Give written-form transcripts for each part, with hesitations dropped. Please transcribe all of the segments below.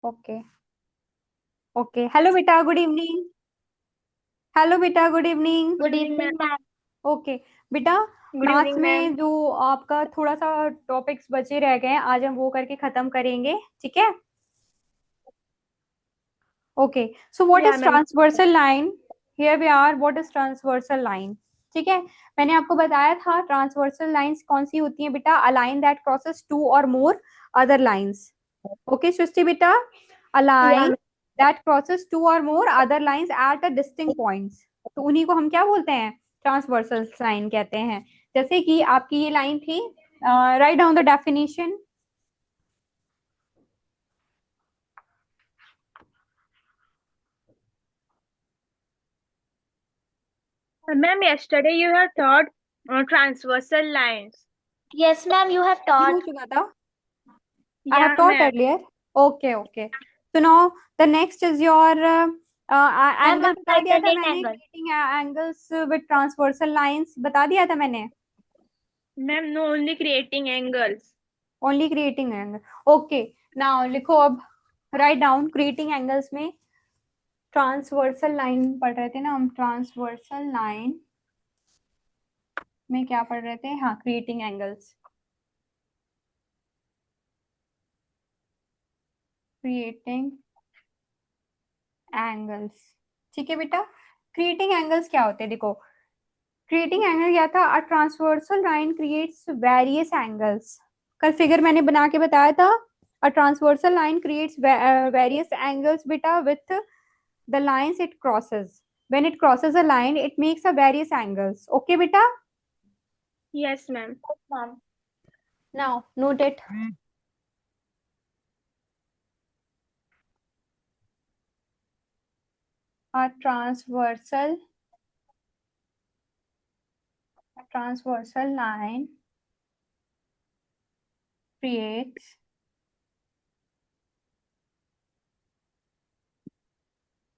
Okay. Okay, hello बेटा, good evening. Hello बेटा, good evening. Good evening evening ma'am. Ma'am. Okay बेटा, good class evening ma'am. में जो आपका थोड़ा सा टॉपिक्स बचे रह गए हैं, आज हम वो करके खत्म करेंगे, ठीक है? ओके, सो व्हाट या is ma'am. Transversal line? Here we are, what is transversal line? ठीक है, मैंने आपको बताया था ट्रांसवर्सल लाइंस कौन सी होती हैं बेटा। A line that crosses two और more other lines. Okay Srishti बेटा, a या line ma'am. that crosses two or more other lines at a distinct points, तो उन्हीं को हम क्या बोलते हैं? ट्रांसवर्सल लाइन कहते हैं। जैसे कि आपकी ये लाइन थी, write down the definition. Ma'am, yesterday you have taught transversal lines. Yes, ma'am, you have ये हो taught. चुका था। I have Yeah, taught ma'am. earlier. Okay, okay. So now the next is your Ma'am, angle बता दिया था alternate मैंने, angle. creating angles with transversal lines बता दिया था मैंने। Ma'am, no, only creating angles. Only creating angle. Okay, now लिखो अब, राइट डाउन क्रिएटिंग एंगल्स में ट्रांसवर्सल लाइन पढ़ रहे थे ना हम। ट्रांसवर्सल लाइन में क्या पढ़ रहे थे? हाँ, क्रिएटिंग एंगल्स। क्रिएटिंग एंगल्स, ठीक है बेटा। क्रिएटिंग एंगल्स क्या होते हैं? देखो, क्रिएटिंग एंगल क्या था? अ transversal line creates various angles. कल फिगर मैंने बना के बताया था। अ transversal line creates various angles बेटा with the lines it crosses. When it crosses a line, it makes a various angles. Okay, beta? Yes, ma'am. Yes, ma'am. Now, note it. A transversal line creates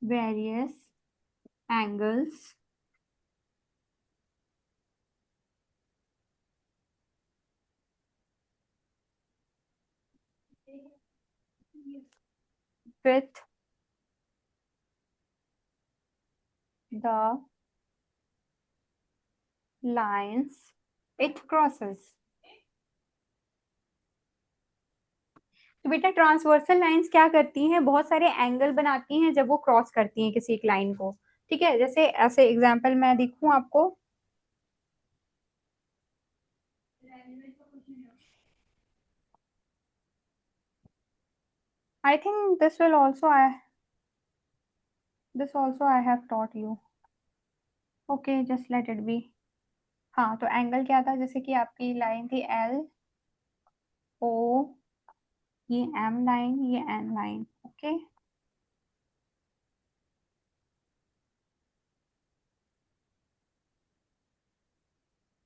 various angles with the lines it crosses. तो बेटा, transversal lines क्या करती हैं? बहुत सारे angle बनाती हैं जब वो क्रॉस करती हैं किसी एक लाइन को। ठीक है, जैसे ऐसे एग्जांपल मैं दिखूं आपको। I think this also I have taught you. Okay, just let it be. हाँ, तो एंगल क्या था? जैसे कि आपकी लाइन थी एल ओ, ये एम लाइन, ये एन लाइन। ओके,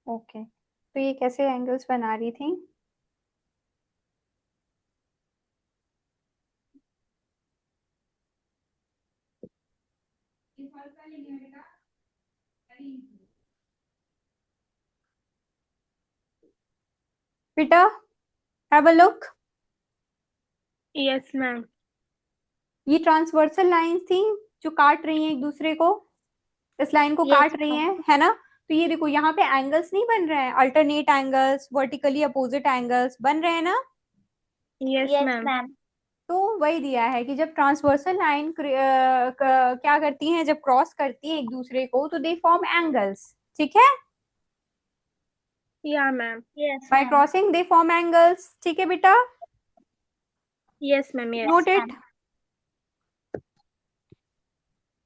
ओके, तो ये कैसे एंगल्स बना रही थी? बेटा, have a look. Yes, ma'am. ये ट्रांसवर्सल लाइंस थी जो काट रही हैं एक दूसरे को, इस लाइन को Yes, काट रही ma'am. हैं, है ना? तो ये देखो, यहाँ पे एंगल्स नहीं बन रहे हैं, alternate angles, vertically opposite angles बन रहे हैं ना? Yes, Yes, ma'am. ma'am. तो वही दिया है कि जब ट्रांसवर्सल लाइन क्या करती हैं, जब क्रॉस करती हैं एक दूसरे को, तो दे फॉर्म एंगल्स। ठीक है, Yeah, ma'am. Yes, bye ma'am. Crossing they form angles. ठीक है बेटा, Yes, ma'am. Note Yes. Yes, it. ma'am.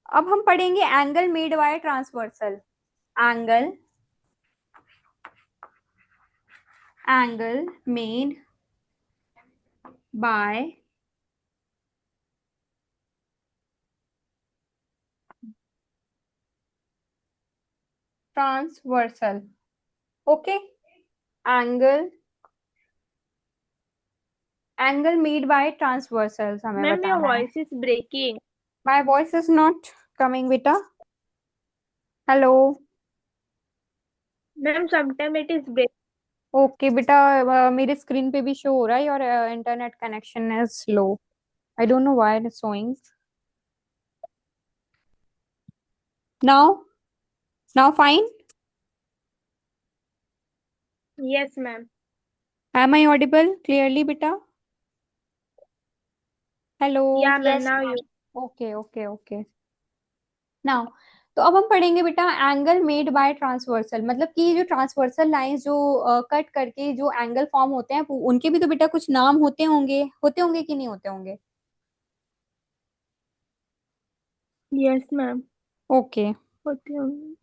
अब हम पढ़ेंगे angle made by transversal. Angle, angle made by transversal. Okay, angle, angle made by transversal हमें Ma'am, your बताना है। voice is breaking. My voice is not coming बेटा। Hello. Ma'am, sometimes it is breaking. Okay बेटा, मेरे screen पे भी show हो रहा है और internet connection is slow. I don't know why it's showing. Now, now fine. Yes, ma'am. Am I audible clearly, beta? Hello. Yeah, ma'am. Yes, Now ma'am. you. Okay, okay, okay. Now तो अब हम पढ़ेंगे बेटा angle made by transversal, मतलब कि जो transversal lines जो cut करके जो एंगल फॉर्म होते हैं उनके भी तो बेटा कुछ नाम होते होंगे कि नहीं होते होंगे? Yes, ma'am. ओके। होते होंगे।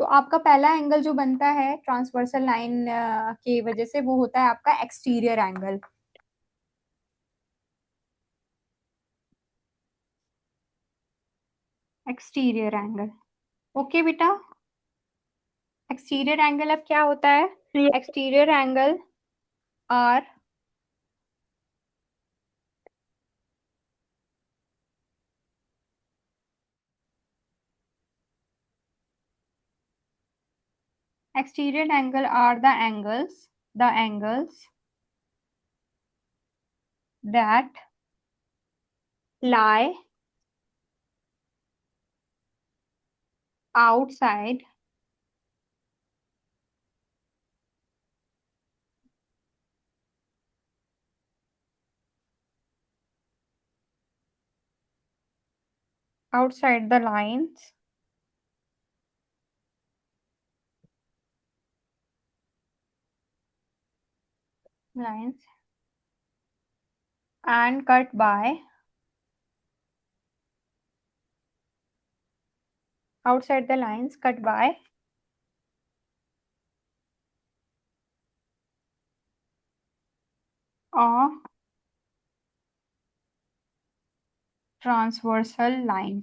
तो आपका पहला एंगल जो बनता है ट्रांसवर्सल लाइन की वजह से वो होता है आपका exterior angle. Exterior angle, okay बेटा। एक्सटीरियर एंगल अब क्या होता है? Yes, exterior angle are exterior angle are the angles that lie outside outside the lines and cut by outside the lines cut by a transversal line.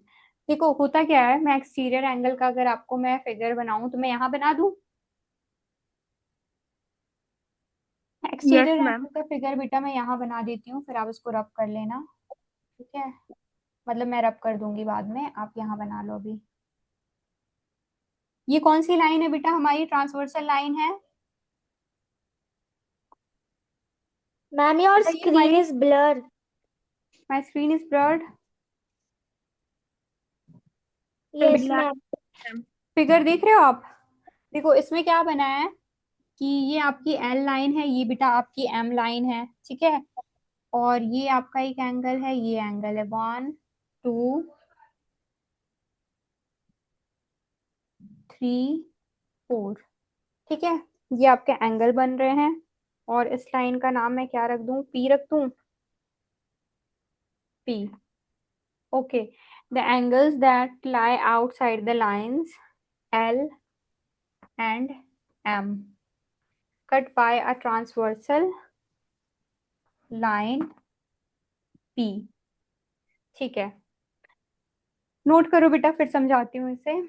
देखो होता क्या है, मैं एक्सटीरियर एंगल का अगर आपको मैं फिगर बनाऊं तो मैं यहाँ बना दूं yes, एक्सटीरियर ma'am. एंगल का फिगर बेटा, मैं यहाँ बना देती हूँ, फिर आप इसको रब कर लेना, ठीक है? मतलब मैं रब कर दूंगी बाद में, आप यहाँ बना लो अभी। ये कौन सी लाइन है बेटा? हमारी ट्रांसवर्सल लाइन है Ma'am, your बेटा, ये screen हमारी। is blur. My screen is blurred. Yes, Black, ma'am. ma'am. Figure देख रहे हो आप? देखो इसमें क्या बना है कि ये आपकी एल लाइन है, ये बेटा आपकी एम लाइन है, ठीक है? और ये आपका एक एंगल है, ये एंगल है 1 2 3 4, ठीक है? ये आपके एंगल बन रहे हैं और इस लाइन का नाम मैं क्या रख दूं? पी रख दूं, p. Okay, the angles that lie outside the lines l and m cut by a transversal line p, ठीक है? नोट करो बेटा, फिर समझाती हूँ इसे।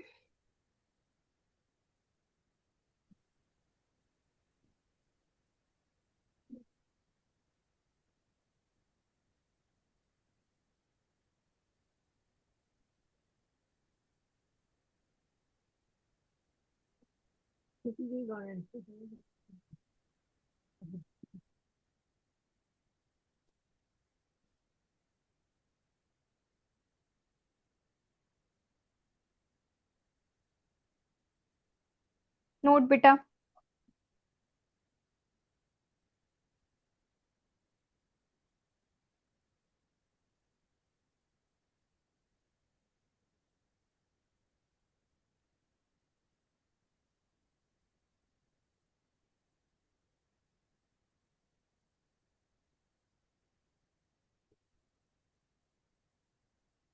नोट बेटा,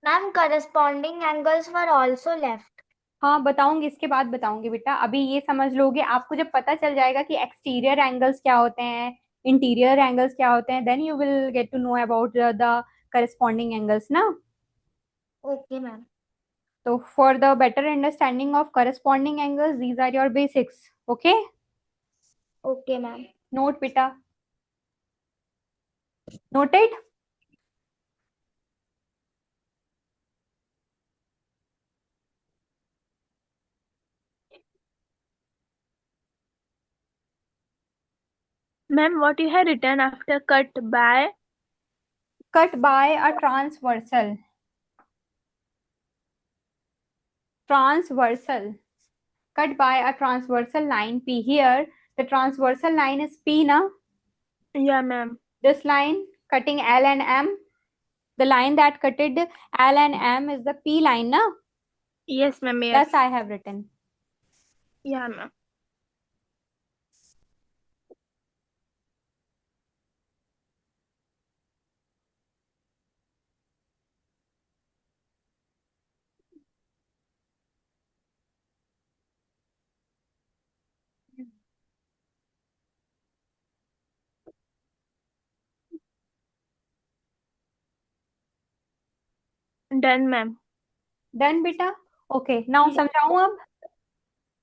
Ma'am, corresponding angles were also left. हाँ बताऊंगी, इसके बाद बताऊंगी बेटा, अभी ये समझ लोगे। आपको जब पता चल जाएगा कि एक्सटीरियर एंगल्स क्या होते हैं, इंटीरियर एंगल्स क्या होते हैं, then you will get to know about the corresponding angles ना। Okay, ma'am. तो for the better understanding of corresponding angles, these are your basics, okay? Okay, ma'am. Note बेटा, noted. Ma'am, what you have written after cut by? Cut by a transversal, cut by a transversal line P. Here the transversal line is P na. Yeah, ma'am. This line cutting L and M, the line that cutted L and M is the P line na. Yes, ma'am. Yes. Thus I have written. Yeah, ma'am. Done, ma'am. Done बेटा। Okay now समझाऊं अब।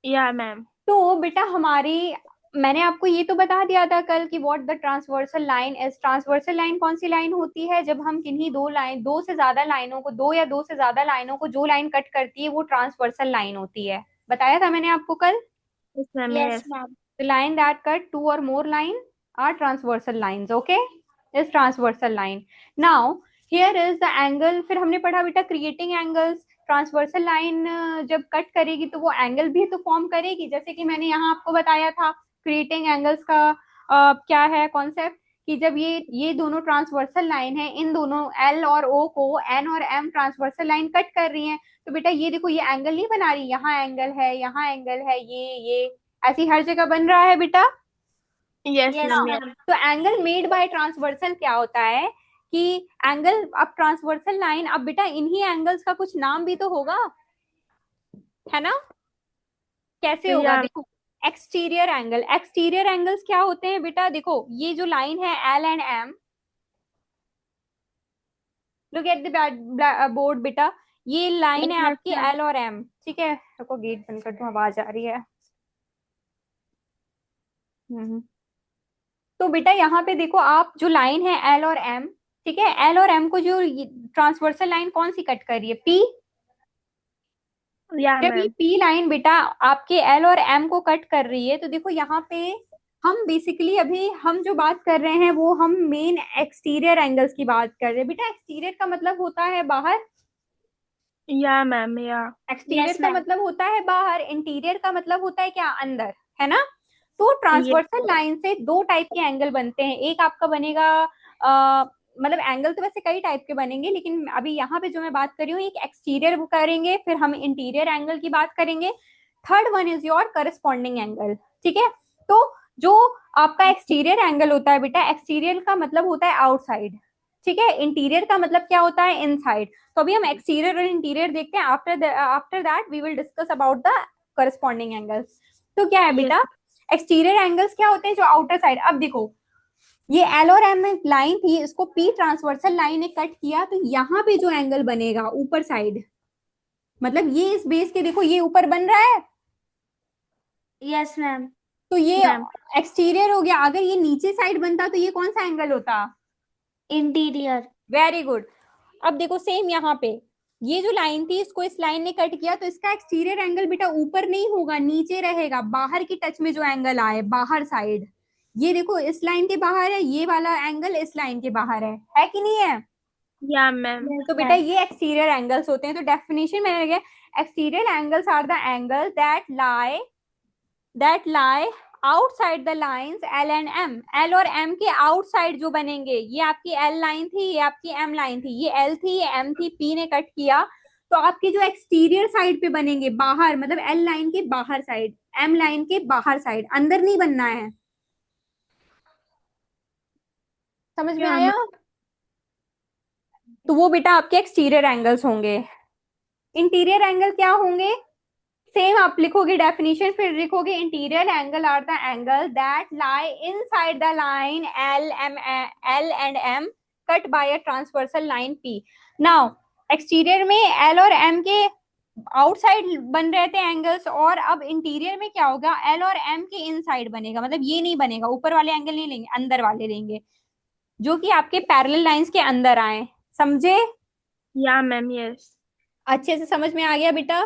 Yeah, ma'am. तो बेटा हमारी, मैंने आपको ये तो बता दिया था कल कि what the transversal line is. Transversal line कौन सी लाइन होती है? जब हम किन्हीं दो से ज्यादा लाइनों को, दो या दो से ज्यादा लाइनों को जो लाइन कट करती है वो ट्रांसवर्सल लाइन होती है। बताया था मैंने आपको कल। Yes, ma'am. Yes, Yes. ma'am. The line that cut two or more line are transversal lines. Okay, is transversal line. Now here is the angle. फिर हमने पढ़ा बेटा creating angles. ट्रांसवर्सल लाइन जब कट करेगी तो वो एंगल भी तो फॉर्म करेगी, जैसे कि मैंने यहाँ आपको बताया था क्रिएटिंग एंगल्स का क्या है कॉन्सेप्ट, कि जब ये दोनों ट्रांसवर्सल लाइन है, इन दोनों एल और ओ को एन और एम ट्रांसवर्सल लाइन कट कर रही हैं, तो बेटा ये देखो ये एंगल नहीं बना रही, यहाँ एंगल है, यहाँ एंगल है, ये ऐसी हर जगह बन रहा है बेटा। Yes, Yes, ma'am. Yes. ma'am. तो एंगल मेड बाय ट्रांसवर्सल क्या होता है कि एंगल, अब ट्रांसवर्सल लाइन, अब बेटा इन्हीं एंगल्स का कुछ नाम भी तो होगा, है ना? कैसे होगा? Yeah. देखो एक्सटीरियर एंगल, एक्सटीरियर एंगल्स क्या होते हैं बेटा? देखो ये जो लाइन है l and m, look at the board बेटा, ये लाइन है Yes, आपकी ma'am. एल और एम, ठीक है? रुको गेट बंद कर दूं, आवाज आ रही है। तो बेटा यहाँ पे देखो आप, जो लाइन है एल और एम, ठीक है, एल और एम को जो ट्रांसवर्सल लाइन कौन सी कट कर रही है? पी। Yeah, जब ये ma'am. पी लाइन बेटा आपके एल और एम को कट कर रही है, तो देखो यहाँ पे हम बेसिकली अभी हम जो बात कर रहे हैं वो हम मेन एक्सटीरियर एंगल्स की बात कर रहे हैं। बेटा एक्सटीरियर का मतलब होता है बाहर, Yeah, ma'am. Yeah. Exterior Yes, का ma'am. मतलब होता है बाहर, इंटीरियर का मतलब होता है क्या? अंदर, है ना? तो Yes. ट्रांसवर्सल लाइन से दो टाइप के एंगल बनते हैं। एक आपका बनेगा मतलब एंगल तो वैसे कई टाइप के बनेंगे, लेकिन अभी यहाँ पे जो मैं बात कर रही हूँ एक एक्सटीरियर करेंगे, फिर हम इंटीरियर एंगल की बात करेंगे। Third one is your corresponding angle, ठीक है? तो जो आपका एक्सटीरियर एंगल होता है बेटा, एक्सटीरियर का मतलब होता है आउटसाइड, ठीक है? इंटीरियर का मतलब क्या होता है? इनसाइड। तो अभी हम एक्सटीरियर और इंटीरियर देखते हैं, after that we will discuss about the corresponding angles. तो क्या है Yes. बेटा, एक्सटीरियर एंगल्स क्या होते हैं? जो आउटर साइड। अब देखो ये एल और एम लाइन थी, इसको पी ट्रांसवर्सल लाइन ने कट किया, तो यहाँ पे जो एंगल बनेगा ऊपर साइड, मतलब ये इस बेस के देखो ये ऊपर बन रहा है, Yes, ma'am. तो ये Ma'am. एक्सटीरियर हो गया। अगर ये नीचे साइड बनता तो ये कौन सा एंगल होता? Interior. Very good. अब देखो सेम यहाँ पे ये जो लाइन थी, इसको इस लाइन ने कट किया, तो इसका एक्सटीरियर एंगल बेटा ऊपर नहीं होगा, नीचे रहेगा, बाहर की टच में जो एंगल आए, बाहर साइड। ये देखो इस लाइन के बाहर है, ये वाला एंगल इस लाइन के बाहर है कि नहीं है? Yeah, ma'am. Yes, तो बेटा ma'am. ये एक्सटीरियर एंगल्स होते हैं। तो डेफिनेशन में लगे, exterior angles are the angle that lie outside the lines l and m. L और एम के आउटसाइड जो बनेंगे, ये आपकी एल लाइन थी, ये आपकी एम लाइन थी, ये एल थी, ये एम थी, पी ने कट किया, तो आपके जो एक्सटीरियर साइड पे बनेंगे, बाहर, मतलब एल लाइन के बाहर साइड, एम लाइन के बाहर साइड, अंदर नहीं बनना है। समझ में Yeah, आया? तो वो बेटा आपके एक्सटीरियर एंगल्स होंगे। इंटीरियर एंगल क्या होंगे? सेम आप लिखोगे डेफिनेशन, फिर लिखोगे interior angle are the angle that lie inside the line l and m cut by a transversal line p. Now exterior में एल और एम के आउटसाइड बन रहे थे एंगल्स, और अब इंटीरियर में क्या होगा, एल और एम के इनसाइड बनेगा, मतलब ये नहीं बनेगा, ऊपर वाले एंगल नहीं लेंगे, अंदर वाले लेंगे, जो कि आपके पैरेलल लाइंस के अंदर आए। समझे? या मैम, यस। अच्छे से समझ में आ गया बेटा?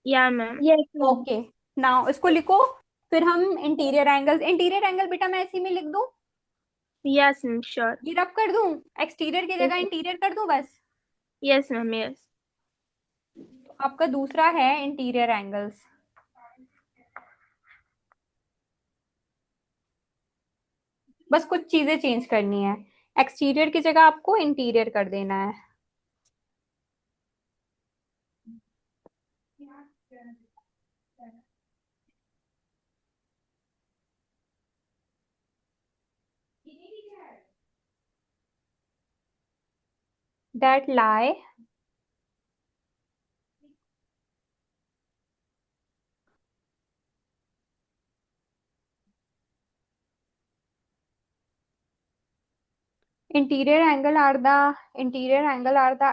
या ma'am. Yes, ma'am. Okay, now इसको लिखो। फिर हम इंटीरियर एंगल्स, इंटीरियर एंगल बेटा मैं इसी में लिख दूं, यस मैम, श्योर। ये रब कर दूं, एक्सटीरियर की यस जगह इंटीरियर कर दूं बस? Yes ma'am, yes. आपका दूसरा है इंटीरियर एंगल्स। बस कुछ चीजें चेंज करनी है, एक्सटीरियर की जगह आपको इंटीरियर कर देना है। that lie interior angle are the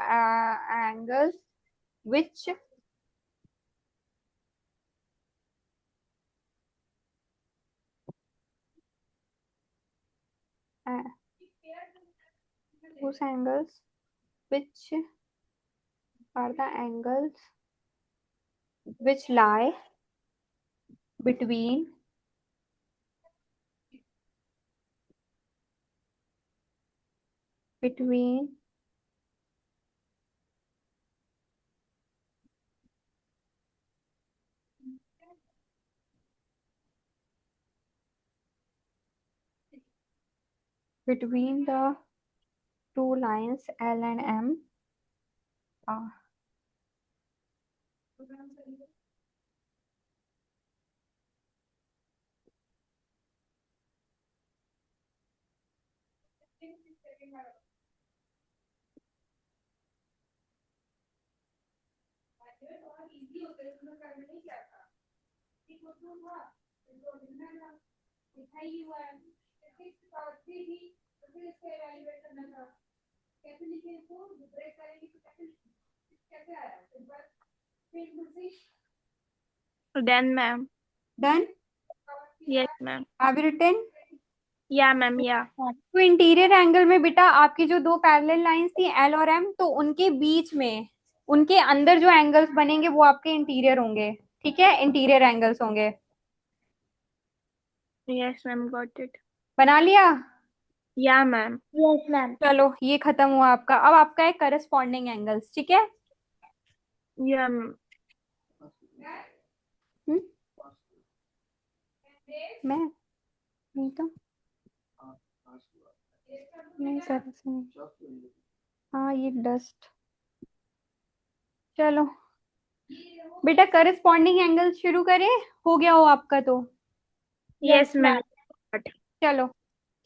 angles which uh, those angles which are the angles which lie between between between the two lines L and M are done ma'am. done. Yes ma'am. Have you written? या ma'am, या। तो interior angle में बेटा आपकी जो दो parallel lines थी L और एम, तो उनके बीच में, उनके अंदर जो एंगल्स बनेंगे वो आपके इंटीरियर होंगे। ठीक है, इंटीरियर एंगल्स होंगे। Yes ma'am, got it. बना लिया? या मैम। Yes, ma'am. चलो ये खत्म हुआ आपका। अब आपका है करस्पॉन्डिंग एंगल्स। ठीक है? या मैम। हम्म, मैं नहीं तो नहीं सर इसमें, हाँ ये डस्ट। चलो बेटा करस्पॉन्डिंग एंगल शुरू करें, हो गया हो आपका तो? Yes ma'am. चलो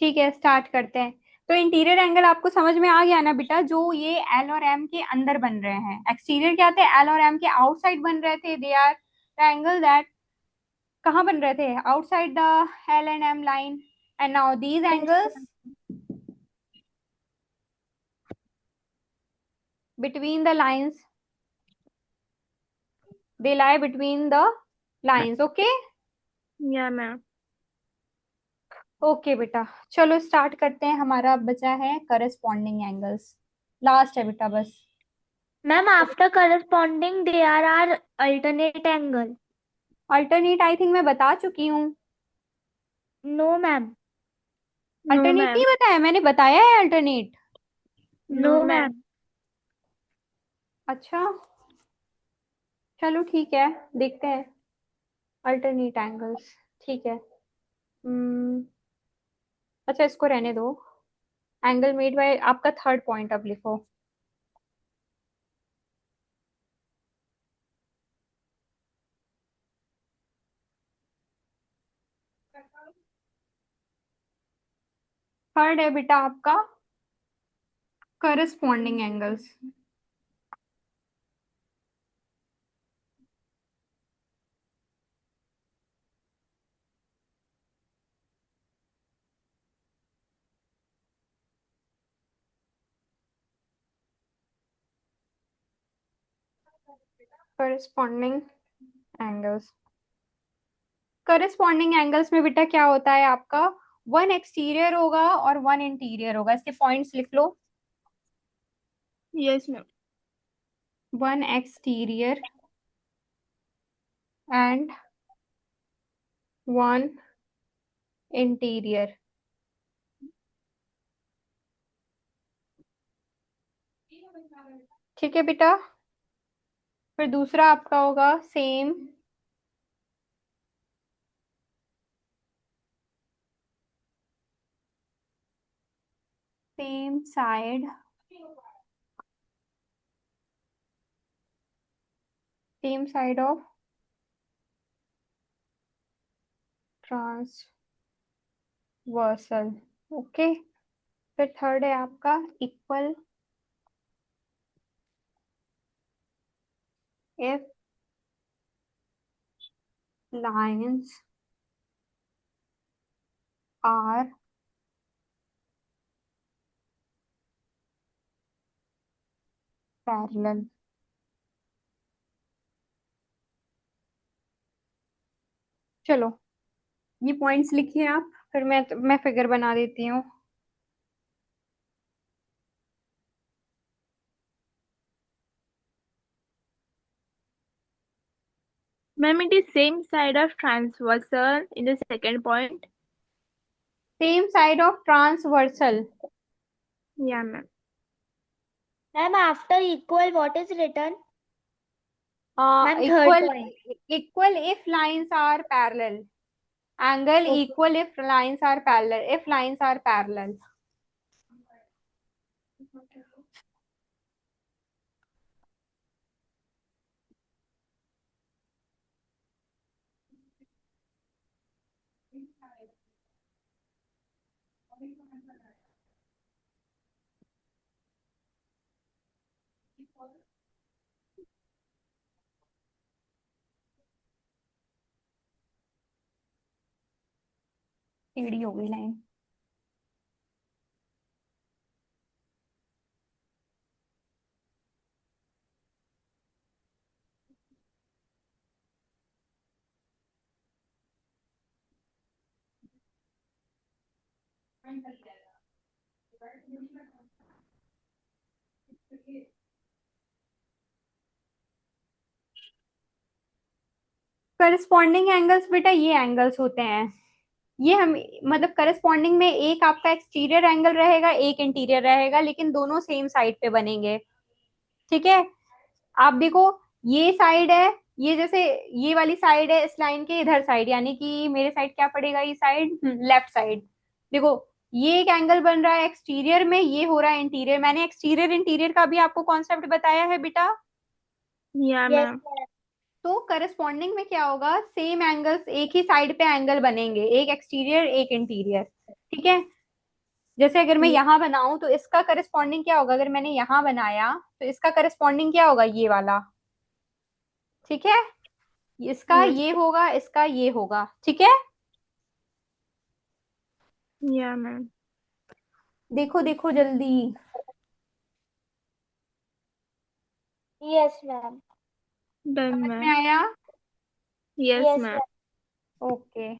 ठीक है, स्टार्ट करते हैं। तो इंटीरियर एंगल आपको समझ में आ गया ना बेटा, जो ये एल और एम के अंदर बन रहे हैं। एक्सटीरियर क्या थे, एल और एम के आउटसाइड बन रहे थे, they are the angle that कहाँ बन रहे थे, outside the L and M line. And now these Yes, angles ma'am. between the lines, they lie between the lines. Okay? या मैम। ओके बेटा, चलो स्टार्ट करते हैं। हमारा अब बचा है करस्पॉन्डिंग एंगल्स, लास्ट है बेटा बस। Ma'am, after corresponding, there are alternate angle. Alternate I think मैं बता चुकी हूँ। No, ma'am. No alternate ma'am. नहीं बताया, मैंने बताया है alternate. No No, ma'am. ma'am. अच्छा चलो ठीक है, देखते हैं अल्टरनेट एंगल्स। ठीक है। हम्म, अच्छा इसको रहने दो। एंगल मेड बाय, आपका थर्ड पॉइंट अब लिखो। थर्ड है बेटा आपका corresponding angles. Corresponding angles, corresponding angles में बेटा क्या होता है आपका, वन एक्सटीरियर होगा और वन इंटीरियर होगा। इसके पॉइंट्स लिख लो। Yes ma'am. One exterior and one interior. ठीक है बेटा। फिर दूसरा आपका होगा same same side, same side of transversal. Okay. फिर थर्ड है आपका equal if lines are parallel. चलो ये पॉइंट्स लिखिए आप, फिर मैं फिगर बना देती हूँ। Ma'am, it is same side of transversal in the second point. Same side of transversal. Yeah, ma'am. Ma'am, after equal, what is written? Ma'am, third equal, point. Equal if lines are parallel, angle Okay. Equal if lines are parallel, if lines are parallel. टेढ़ी हो गई line. Corresponding angles बेटा ये angles होते हैं, ये हम मतलब करस्पॉन्डिंग में एक आपका एक्सटीरियर एंगल रहेगा, एक इंटीरियर रहेगा, लेकिन दोनों सेम साइड पे बनेंगे। ठीक है। आप देखो ये साइड है, ये जैसे ये वाली साइड है इस लाइन के इधर साइड, यानी कि मेरे साइड क्या पड़ेगा, ये साइड लेफ्ट साइड। देखो ये एक एंगल बन रहा है एक्सटीरियर में, ये हो रहा है इंटीरियर। मैंने एक्सटीरियर इंटीरियर का भी आपको कॉन्सेप्ट बताया है बेटा। Yeah, Yes, ma'am. ma'am. तो करस्पॉन्डिंग में क्या होगा, सेम एंगल्स एक ही साइड पे एंगल बनेंगे, एक एक्सटीरियर एक इंटीरियर। ठीक है। जैसे अगर मैं Ye- यहाँ बनाऊं तो इसका करस्पॉन्डिंग क्या होगा, अगर मैंने यहाँ बनाया तो इसका करस्पॉन्डिंग क्या होगा, ये वाला। ठीक है। इसका Yes. ये होगा, इसका ये होगा। ठीक है। Yeah, ma'am. देखो देखो जल्दी। Yes, ma'am. Done, समझ में ma'am. आया। Yes, Yes, ma'am. ma'am. Okay.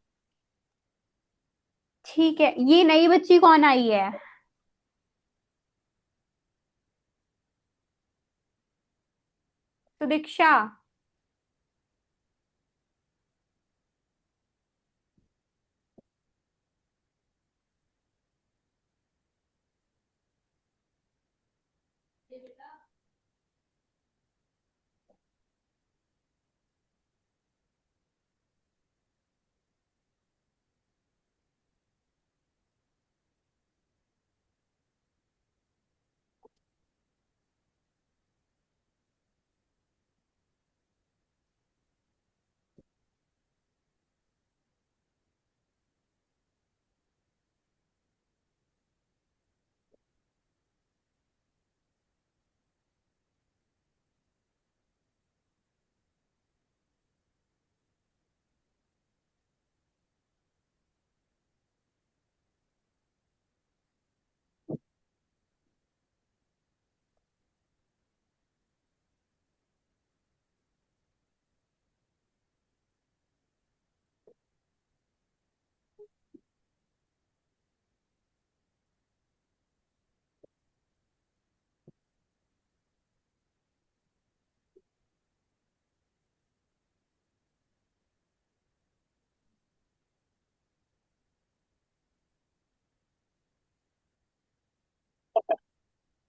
ठीक है, ये नई बच्ची कौन आई है, Sudiksha.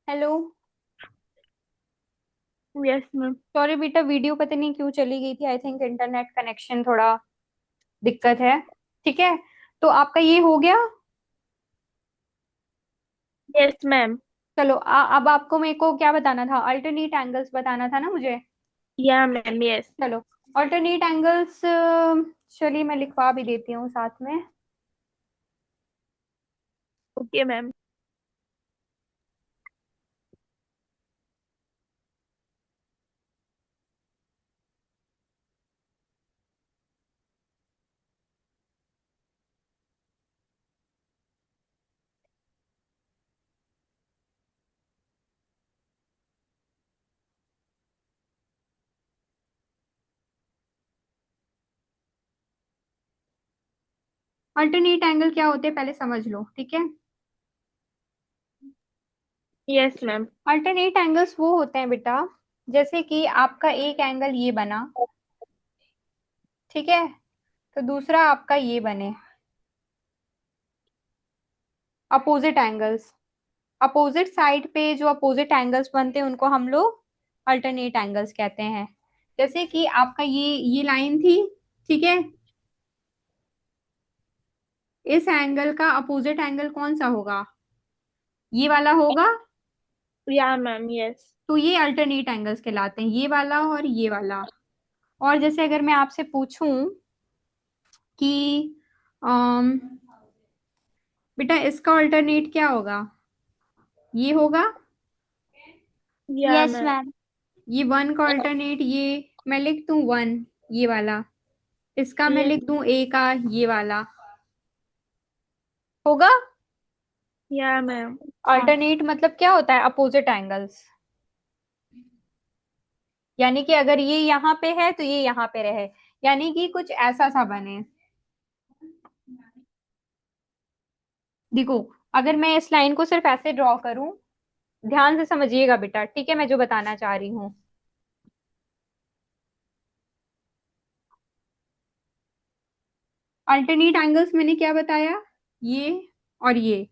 Hello. Yes, ma'am. Sorry बेटा, वीडियो पता नहीं क्यों चली गई थी, आई थिंक इंटरनेट कनेक्शन थोड़ा दिक्कत है। ठीक है, तो आपका ये हो गया। Yes, ma'am. चलो अब आपको मेरे को क्या बताना था, अल्टरनेट एंगल्स बताना था ना मुझे। Yeah, ma'am. Yes. चलो, अल्टरनेट एंगल्स, चलिए मैं लिखवा भी देती हूँ साथ में। Okay, ma'am. अल्टरनेट एंगल क्या होते हैं पहले समझ लो, ठीक है। Yes, ma'am. अल्टरनेट एंगल्स वो होते हैं बेटा, जैसे कि आपका एक एंगल ये बना, ठीक है, तो दूसरा आपका ये बने, अपोजिट एंगल्स। अपोजिट साइड पे जो अपोजिट एंगल्स बनते हैं उनको हम लोग अल्टरनेट एंगल्स कहते हैं। जैसे कि आपका ये लाइन थी, ठीक है, इस एंगल का अपोजिट एंगल कौन सा होगा, ये वाला होगा। Yeah, ma'am. Yes. तो ये अल्टरनेट एंगल्स कहलाते हैं, ये वाला और ये वाला। और जैसे अगर मैं आपसे पूछूं कि अम, बेटा इसका अल्टरनेट क्या होगा, ये होगा। Yeah, Yes, ma'am. ma'am. ये वन का अल्टरनेट, ये मैं लिख दूं वन, ये वाला, इसका मैं Yes. लिख दूं ए का ये वाला, होगा। Yeah, ma'am. Ma'am. अल्टरनेट मतलब क्या होता है, अपोजिट एंगल्स। यानी कि अगर ये यहाँ पे है तो ये यहाँ पे रहे, यानी कि कुछ ऐसा सा बने। देखो, अगर मैं इस लाइन को सिर्फ ऐसे ड्रॉ करूं, ध्यान से समझिएगा बेटा, ठीक है, मैं जो बताना चाह रही हूँ। अल्टरनेट एंगल्स मैंने क्या बताया, ये और ये।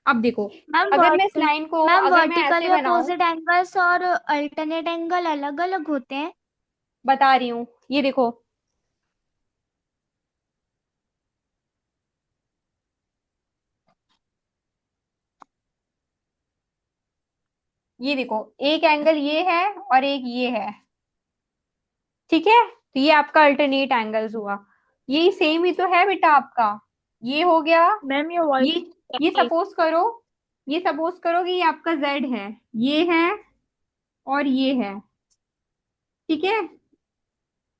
अब देखो, मैम अगर मैं इस लाइन को मैम अगर मैं ऐसे वर्टिकली बनाऊं, अपोजिट एंगल्स और अल्टरनेट एंगल अलग अलग होते हैं। बता रही हूँ, ये देखो, ये देखो, एक एंगल ये है और एक ये है, ठीक है, तो ये आपका अल्टरनेट एंगल्स हुआ। ये सेम ही तो है बेटा आपका, ये हो गया। Ma'am, your voice ये is ये cracking. सपोज करो, ये सपोज करो कि ये आपका जेड है, ये है और ये है, ठीक है,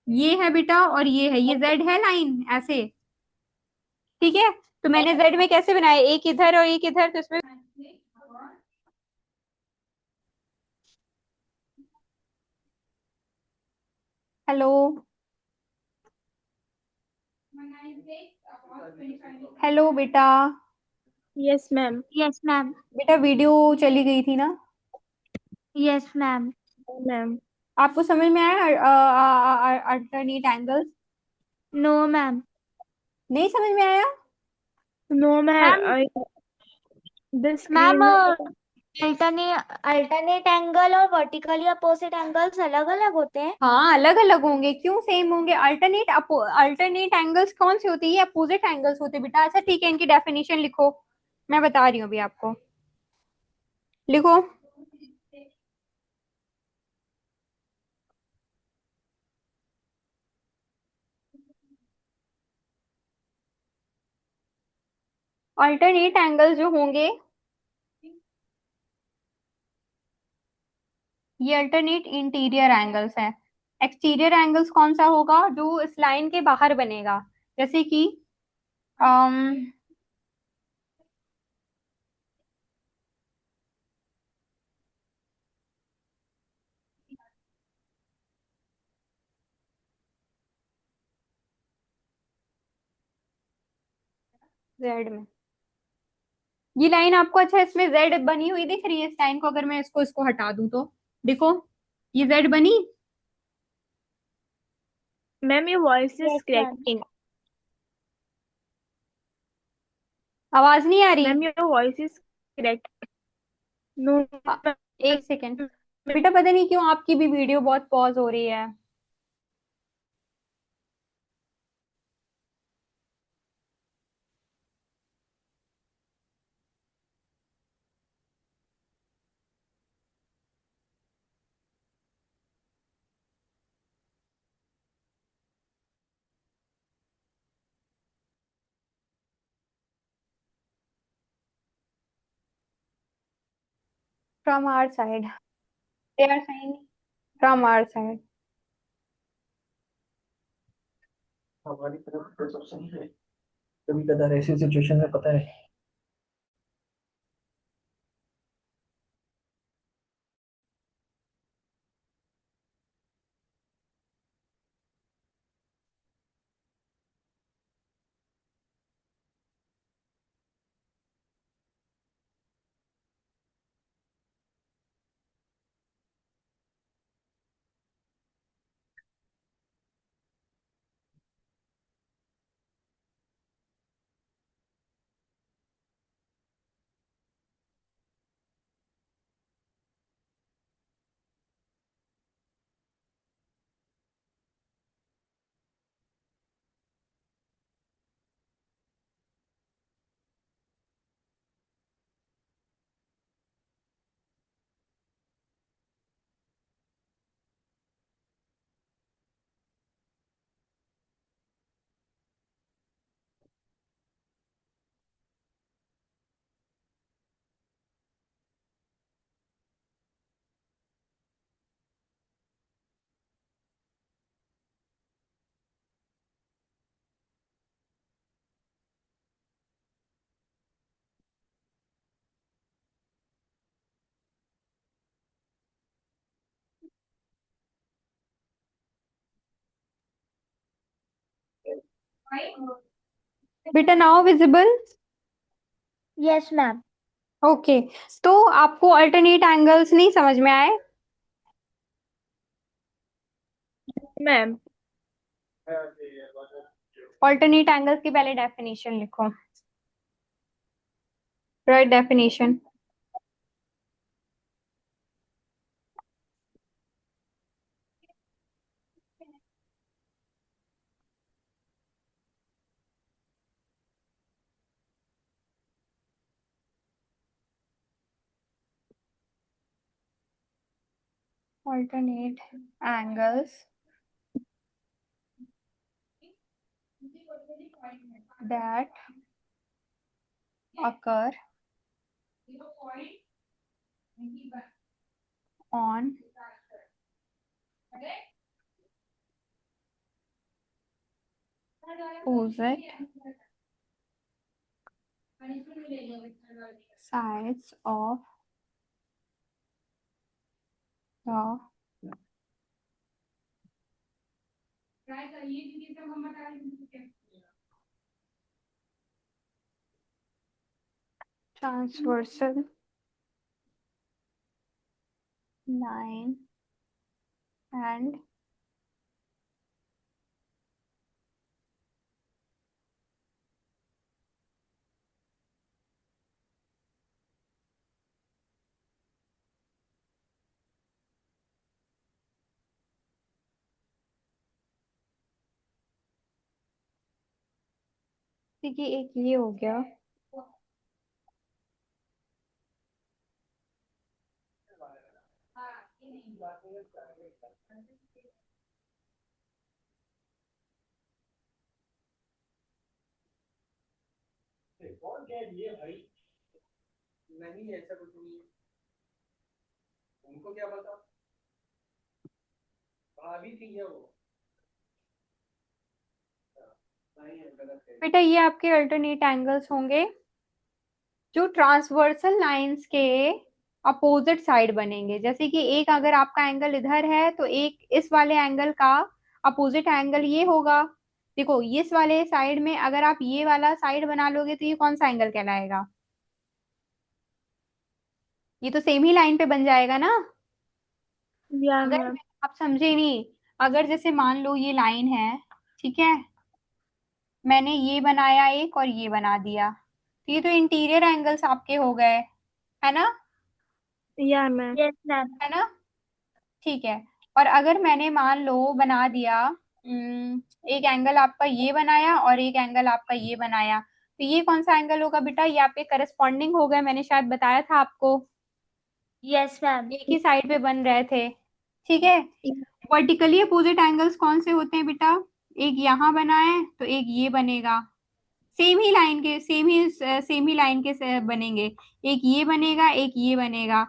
ये है बेटा और ये है, ये जेड है लाइन ऐसे, ठीक है। तो मैंने जेड में कैसे बनाया, एक इधर और एक इधर, तो इसमें हेलो, हेलो बेटा। Yes, ma'am. Yes ma'am. बेटा वीडियो चली गई थी ना, यस मैम। Ma'am. आपको समझ में आया अल्टरनेट एंगल्स, नो मैम। नहीं समझ में आया। No, ma'am. Ma'am The ma'am screen में अल्टरनेट एंगल और वर्टिकली अपोजिट एंगल्स अलग अलग होते हैं। हाँ अलग अलग होंगे, क्यों सेम होंगे, अल्टरनेट एंगल्स कौन से होते हैं, ये अपोजिट एंगल्स होते हैं बेटा। अच्छा ठीक है, इनकी डेफिनेशन लिखो, मैं बता रही हूँ अभी आपको, लिखो। अल्टरनेट एंगल्स जो होंगे, ये अल्टरनेट इंटीरियर एंगल्स है। एक्सटीरियर एंगल्स कौन सा होगा, जो इस लाइन के बाहर बनेगा, जैसे कि जेड में, ये लाइन आपको, अच्छा इसमें जेड बनी हुई दिख रही है, इस लाइन को अगर मैं इसको इसको हटा दूं तो देखो, ये जेड बनी। Ma'am, your voice is yes ma'am. cracking. आवाज नहीं आ रही। Ma'am, your voice is cracked. No, अ, एक सेकेंड बेटा, पता नहीं क्यों आपकी भी वीडियो बहुत पॉज हो रही है। From our side, they are saying from our side. हमारी तरफ तो सब सही है। कभी कदार ऐसी सिचुएशन में पता है बेटा now visible. Yes, ma'am. Okay, तो आपको अल्टरनेट एंगल्स नहीं समझ में आए? ma'am. अल्टरनेट एंगल्स की पहले डेफिनेशन लिखो। Right definition. alternate angles that occur on opposite sides of the transversal line and ठीक है, एक ये हो गया। कौन कह दिए भाई? नहीं ऐसा कुछ नहीं है। उनको क्या पता? भाभी थी है वो। नहीं है, गलत है। बेटा ये आपके अल्टरनेट एंगल्स होंगे जो ट्रांसवर्सल लाइंस के अपोजिट साइड बनेंगे। जैसे कि एक अगर आपका एंगल इधर है तो एक इस वाले एंगल का अपोजिट एंगल ये होगा। देखो इस वाले साइड में अगर आप ये वाला साइड बना लोगे तो ये कौन सा एंगल कहलाएगा? ये तो सेम ही लाइन पे बन जाएगा ना। Yeah, अगर ma'am. आप समझे नहीं, अगर जैसे मान लो ये लाइन है, ठीक है, मैंने ये बनाया एक और ये बना दिया, तो ये तो इंटीरियर एंगल्स आपके हो गए, है ना। Yeah, ma'am. Yes, ma'am. है ना? ठीक है। और अगर मैंने मान लो बना दिया, एक एंगल आपका ये बनाया और एक एंगल आपका ये बनाया, तो ये कौन सा एंगल होगा बेटा? ये आपके करस्पॉन्डिंग हो गए, मैंने शायद बताया था आपको, Yes, ma'am. एक ही साइड पे बन रहे थे। ठीक है। वर्टिकली अपोजिट एंगल्स कौन से होते हैं बेटा? एक यहाँ बना है तो एक ये बनेगा, सेम ही लाइन के बनेंगे। एक ये बनेगा, एक ये बनेगा।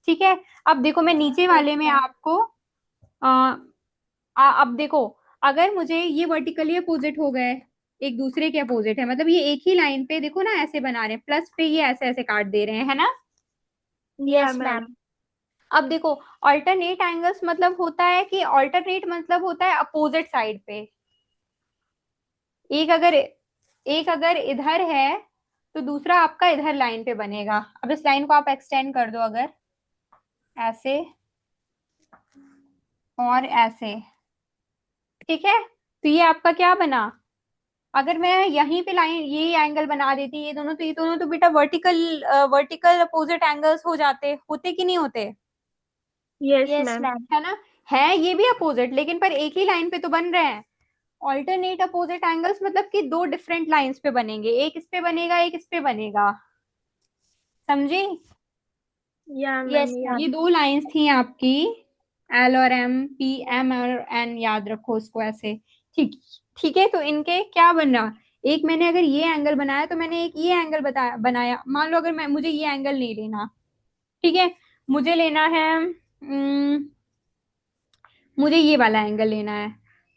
ठीक है। अब देखो मैं नीचे वाले में आपको अब देखो, अगर मुझे ये वर्टिकली अपोजिट हो गए, एक दूसरे के अपोजिट है, मतलब ये एक ही लाइन पे देखो ना ऐसे बना रहे हैं, प्लस पे ये ऐसे ऐसे काट दे रहे हैं, है ना? Yeah, Yes, ma'am. ma'am. अब देखो, ऑल्टरनेट एंगल्स मतलब होता है कि ऑल्टरनेट मतलब होता है अपोजिट साइड पे। एक अगर इधर है तो दूसरा आपका इधर लाइन पे बनेगा। अब इस लाइन को आप एक्सटेंड कर दो, अगर ऐसे और ऐसे, ठीक है, तो ये आपका क्या बना? अगर मैं यहीं पे लाइन ये एंगल बना देती, ये दोनों तो बेटा वर्टिकल वर्टिकल अपोजिट एंगल्स हो जाते, होते कि नहीं होते? Yes, Yes, ma'am. ma'am. है ना? है ये भी अपोजिट, लेकिन पर एक ही लाइन पे तो बन रहे हैं। ऑल्टरनेट अपोजिट एंगल्स मतलब कि दो डिफरेंट लाइंस पे बनेंगे, एक इस पे बनेगा, एक इस पे बनेगा। समझी? Yeah, Yes, ma'am. Yeah. ये ma'am. दो लाइंस थी आपकी, एल और एम, पी एम और एन, याद रखो उसको ऐसे। ठीक, ठीक है। तो इनके क्या बना? एक मैंने अगर ये एंगल बनाया तो मैंने एक ये एंगल बनाया। मान लो अगर मैं मुझे ये एंगल नहीं लेना, ठीक है, मुझे लेना है मुझे ये वाला एंगल लेना है,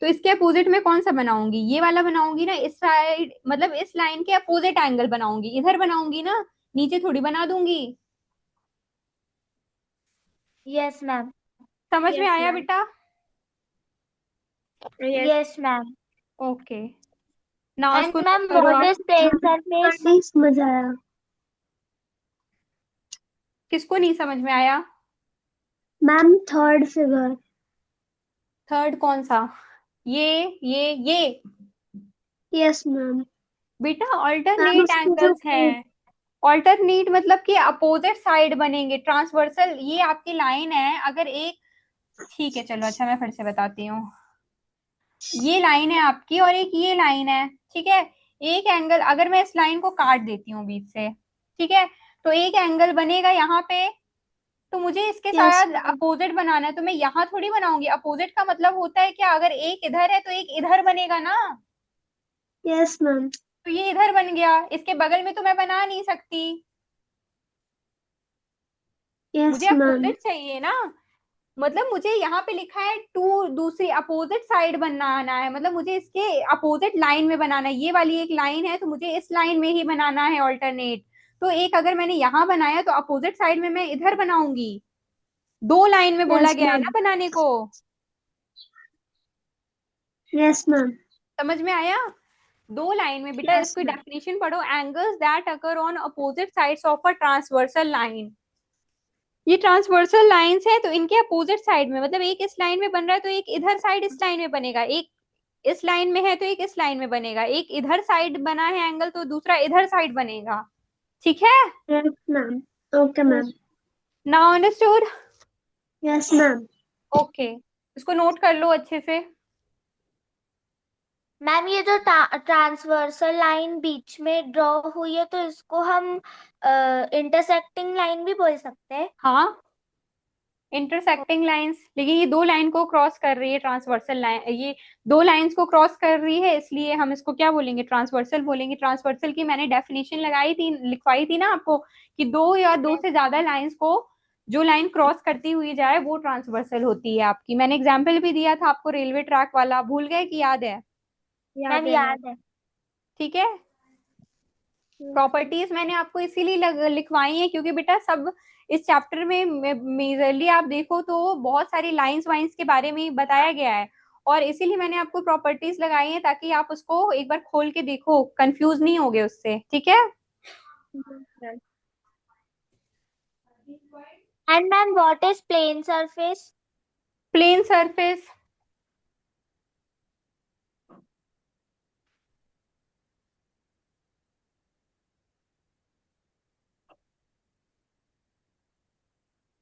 तो इसके अपोजिट में कौन सा बनाऊंगी? ये वाला बनाऊंगी ना, इस साइड मतलब इस लाइन के अपोजिट एंगल बनाऊंगी, इधर बनाऊंगी ना, नीचे थोड़ी बना दूंगी। Yes, ma'am. समझ में Yes, आया ma'am. बेटा? Yes. Yes, ma'am. ओके, ना And उसको नोट ma'am, करो what आप। is plane surface? नहीं समझ आया। किसको नहीं समझ में आया? Ma'am third figure. थर्ड कौन सा? ये यस मैम। बेटा मैम ऑल्टरनेट उसकी जो एंगल्स हैं। ऑल्टरनेट मतलब कि अपोजिट साइड बनेंगे, ट्रांसवर्सल। ये आपकी लाइन है, अगर एक, ठीक है चलो, अच्छा मैं फिर से बताती हूँ। ये लाइन है आपकी और एक ये लाइन है, ठीक है। एक एंगल, अगर मैं इस लाइन को काट देती हूँ बीच से, ठीक है, तो एक एंगल बनेगा यहाँ पे। तो मुझे इसके यस साथ अपोजिट बनाना है, तो मैं यहाँ थोड़ी बनाऊंगी। अपोजिट का मतलब होता है क्या? अगर एक इधर है तो एक इधर बनेगा ना। Yes ma'am. तो ये इधर बन गया, इसके बगल में तो मैं बना नहीं सकती, यस मुझे मैम। अपोजिट चाहिए ना। मतलब मुझे यहाँ पे लिखा है टू, दूसरी अपोजिट साइड बनाना है, मतलब मुझे इसके अपोजिट लाइन में बनाना है। ये वाली एक लाइन है तो मुझे इस लाइन में ही बनाना है ऑल्टरनेट। तो एक अगर मैंने यहाँ बनाया तो अपोजिट साइड में मैं इधर बनाऊंगी। दो लाइन में बोला यस गया है मैम। ना बनाने को। Yes ma'am. समझ में आया? दो लाइन में बेटा, यस इसकी मैम। डेफिनेशन पढ़ो, angles that occur on opposite sides of a transversal line. ये ट्रांसवर्सल लाइंस है तो इनके अपोजिट साइड में, मतलब एक इस लाइन में बन रहा है तो एक इधर साइड इस लाइन में बनेगा, एक इस लाइन में है तो एक इस लाइन में बनेगा, एक इधर साइड बना है एंगल तो दूसरा इधर साइड बनेगा। ठीक है? Yes ma'am. Okay ma'am. Now understood? Yes ma'am. Okay, इसको नोट कर लो अच्छे से। मैम ये जो ट्रांसवर्सल लाइन बीच में ड्रॉ हुई है तो इसको हम इंटरसेक्टिंग लाइन भी बोल सकते हैं। हाँ, इंटरसेक्टिंग लाइंस, लेकिन ये दो लाइन को क्रॉस कर रही है, ट्रांसवर्सल लाइन, ये दो लाइंस को क्रॉस कर रही है, इसलिए हम इसको क्या बोलेंगे? ट्रांसवर्सल बोलेंगे। ट्रांसवर्सल की मैंने डेफिनेशन लगाई थी, लिखवाई थी ना आपको, कि दो या दो से ज्यादा लाइंस को जो लाइन क्रॉस करती हुई जाए वो ट्रांसवर्सल होती है आपकी। मैंने एग्जाम्पल भी दिया था आपको, रेलवे ट्रैक वाला, भूल गए कि याद है? याद मैम है, ma'am. याद है। ठीक है। प्रॉपर्टीज मैंने आपको इसीलिए लिखवाई है क्योंकि बेटा सब इस चैप्टर में मेजरली आप देखो तो बहुत सारी लाइंस वाइंस के बारे में बताया गया है, और इसीलिए मैंने आपको प्रॉपर्टीज लगाई है ताकि आप उसको एक बार खोल के देखो, कंफ्यूज नहीं होगे उससे। ठीक है? Yes, and ma'am what is plane surface? Plane surface,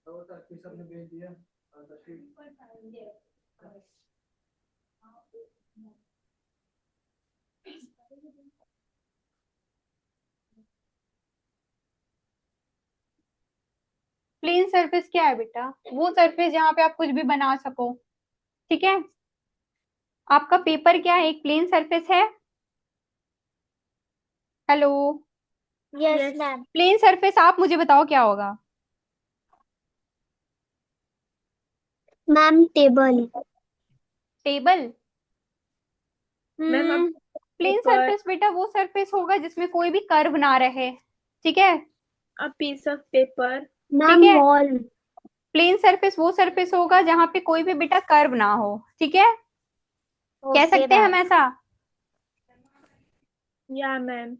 तो तस्वीर सबने भेज दिया तस्वीर प्लेन सरफेस क्या है बेटा? वो सरफेस जहाँ पे आप कुछ भी बना सको। ठीक है, आपका पेपर क्या है? एक प्लेन सरफेस है। Hello, yes Yes. Ma'am. Plane surface आप मुझे बताओ क्या होगा? Ma'am table. टेबल। मैम अब प्लेन पेपर, सरफेस बेटा वो सरफेस होगा जिसमें कोई भी कर्व ना रहे। ठीक है, a piece of paper, ma'am है। वॉल। प्लेन सरफेस वो सरफेस होगा जहां पे कोई भी बेटा कर्व ना हो। ठीक है, कह ओके सकते हैं हम मैम। ऐसा? yeah मैम,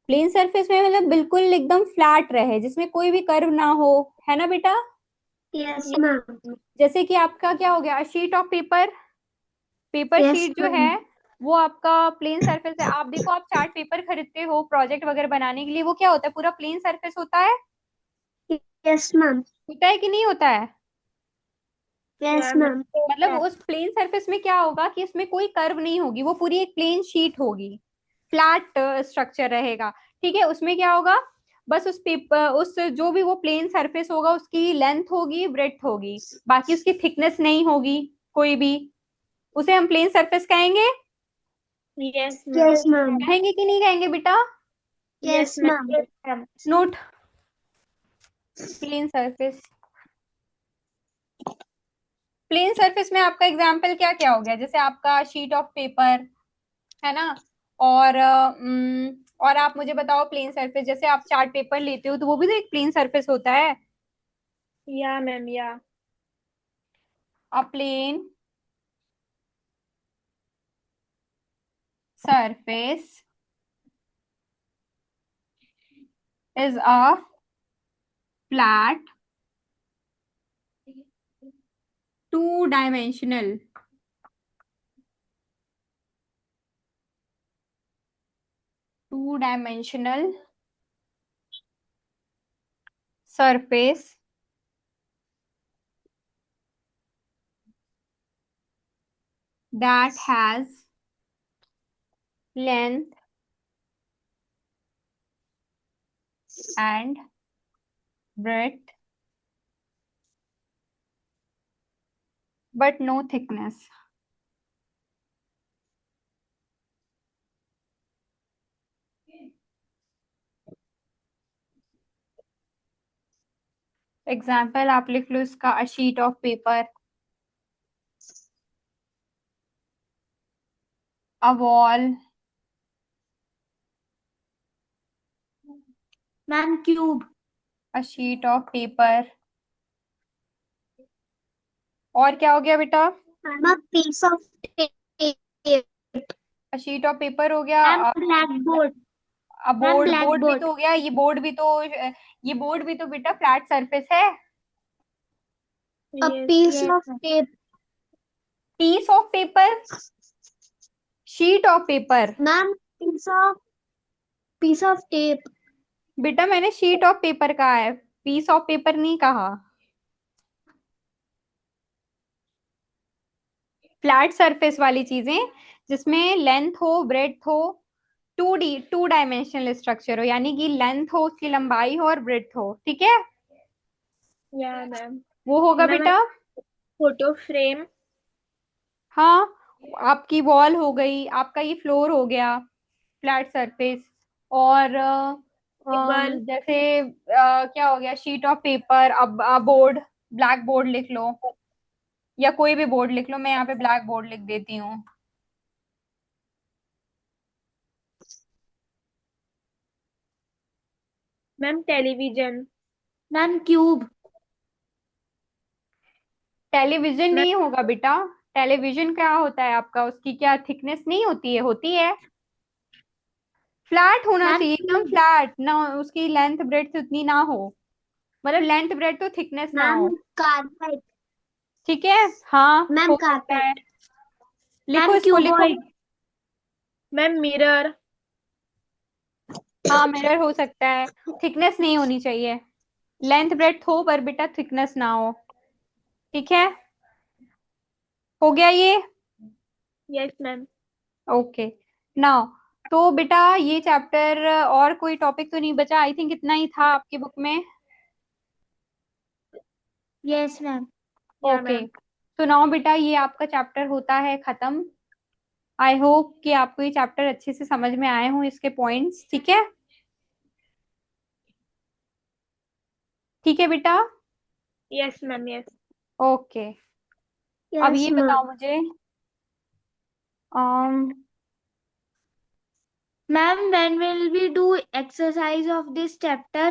प्लेन सरफेस में मतलब बिल्कुल एकदम फ्लैट रहे, जिसमें कोई भी कर्व ना हो, है ना बेटा? Yes Yeah. मैम। जैसे कि आपका क्या हो गया, sheet of paper. Paper yes sheet जो है मैम। वो आपका प्लेन सरफेस है। आप देखो, आप चार्ट पेपर खरीदते हो प्रोजेक्ट वगैरह बनाने के लिए, वो क्या होता है? पूरा प्लेन सरफेस होता है। Yes ma'am. होता है कि नहीं होता है? Yes yeah ma'am. मतलब उस प्लेन सरफेस में क्या होगा कि इसमें कोई कर्व नहीं होगी, वो पूरी एक प्लेन शीट होगी, फ्लैट स्ट्रक्चर रहेगा। ठीक है, उसमें क्या होगा, बस उस पेपर, उस जो भी वो प्लेन सरफेस होगा उसकी लेंथ होगी, ब्रेड्थ होगी, बाकी उसकी थिकनेस नहीं होगी कोई भी। उसे हम प्लेन सरफेस कहेंगे। yes yes ma'am, ma'am. कहेंगे कि नहीं कहेंगे बेटा? Yes yes ma'am, ma'am. Note, plane surface. Plane surface में आपका एग्जाम्पल क्या क्या हो गया? जैसे आपका शीट ऑफ पेपर, है ना? और आप मुझे बताओ, प्लेन सरफेस जैसे आप चार्ट पेपर लेते हो तो वो भी तो एक प्लेन सरफेस होता है। yeah ma'am, yeah, a plane surface is a flat two dimensional surface that has length and breadth but no thickness. Example आप लिख लो इसका, a sheet of paper, a wall, ma'am cube. A sheet of paper. और क्या हो गया बेटा? Ma'am piece of tape. A sheet of paper हो गया। Ma'am black board. अब मैम बोर्ड, ब्लैक बोर्ड भी बोर्ड। तो हो गया। ये बोर्ड भी तो बेटा फ्लैट सरफेस है। A yes, piece yes of tape. Piece of paper, sheet of paper. Ma'am piece of tape. बेटा मैंने शीट ऑफ पेपर कहा है, पीस ऑफ पेपर नहीं कहा। फ्लैट सरफेस वाली चीजें जिसमें लेंथ हो, ब्रेड्थ हो, टू डायमेंशनल स्ट्रक्चर हो, यानी कि लेंथ हो, उसकी लंबाई हो और ब्रेड्थ हो। ठीक है, yeah मैम, वो होगा मैम बेटा। फोटो फ्रेम, हाँ, आपकी वॉल हो गई, आपका ये फ्लोर हो गया, फ्लैट सरफेस। और टेबल, जैसे क्या हो गया, शीट ऑफ पेपर। अब बोर्ड, ब्लैक बोर्ड लिख लो, या कोई भी बोर्ड लिख लो, मैं यहाँ पे ब्लैक बोर्ड लिख देती हूँ। Ma'am television, ma'am cube. Television ma'am नहीं होगा बेटा। टेलीविजन क्या होता है आपका, उसकी क्या थिकनेस नहीं होती है? होती है। फ्लैट होना मैम चाहिए, एकदम क्यूब। फ्लैट ना, उसकी लेंथ ब्रेड्थ उतनी ना हो, मतलब लेंथ ब्रेड्थ तो थिकनेस ना मैम हो। कारपेट। ठीक है, हाँ मैम हो सकता है। कारपेट। लिखो मैम इसको, लिखो। क्यूबॉइड। मैम मिरर, हाँ मिरर हो सकता है, थिकनेस नहीं होनी चाहिए। लेंथ ब्रेड्थ हो पर बेटा थिकनेस ना हो, ठीक है? हो गया ये? Yes, ma'am. ओके, नाउ तो बेटा ये चैप्टर और कोई टॉपिक तो नहीं बचा, आई थिंक इतना ही था आपकी बुक में। Yes ma'am. Yeah, okay, ma'am. तो नाउ बेटा ये आपका चैप्टर होता है खत्म। आई होप कि आपको ये चैप्टर अच्छे से समझ में आए हों, इसके पॉइंट्स, ठीक है? ठीक है बेटा? Yes, ma'am. Yes. ओके, अब Yes, ये ma'am. बताओ मुझे Ma'am, when will we do exercise of this chapter?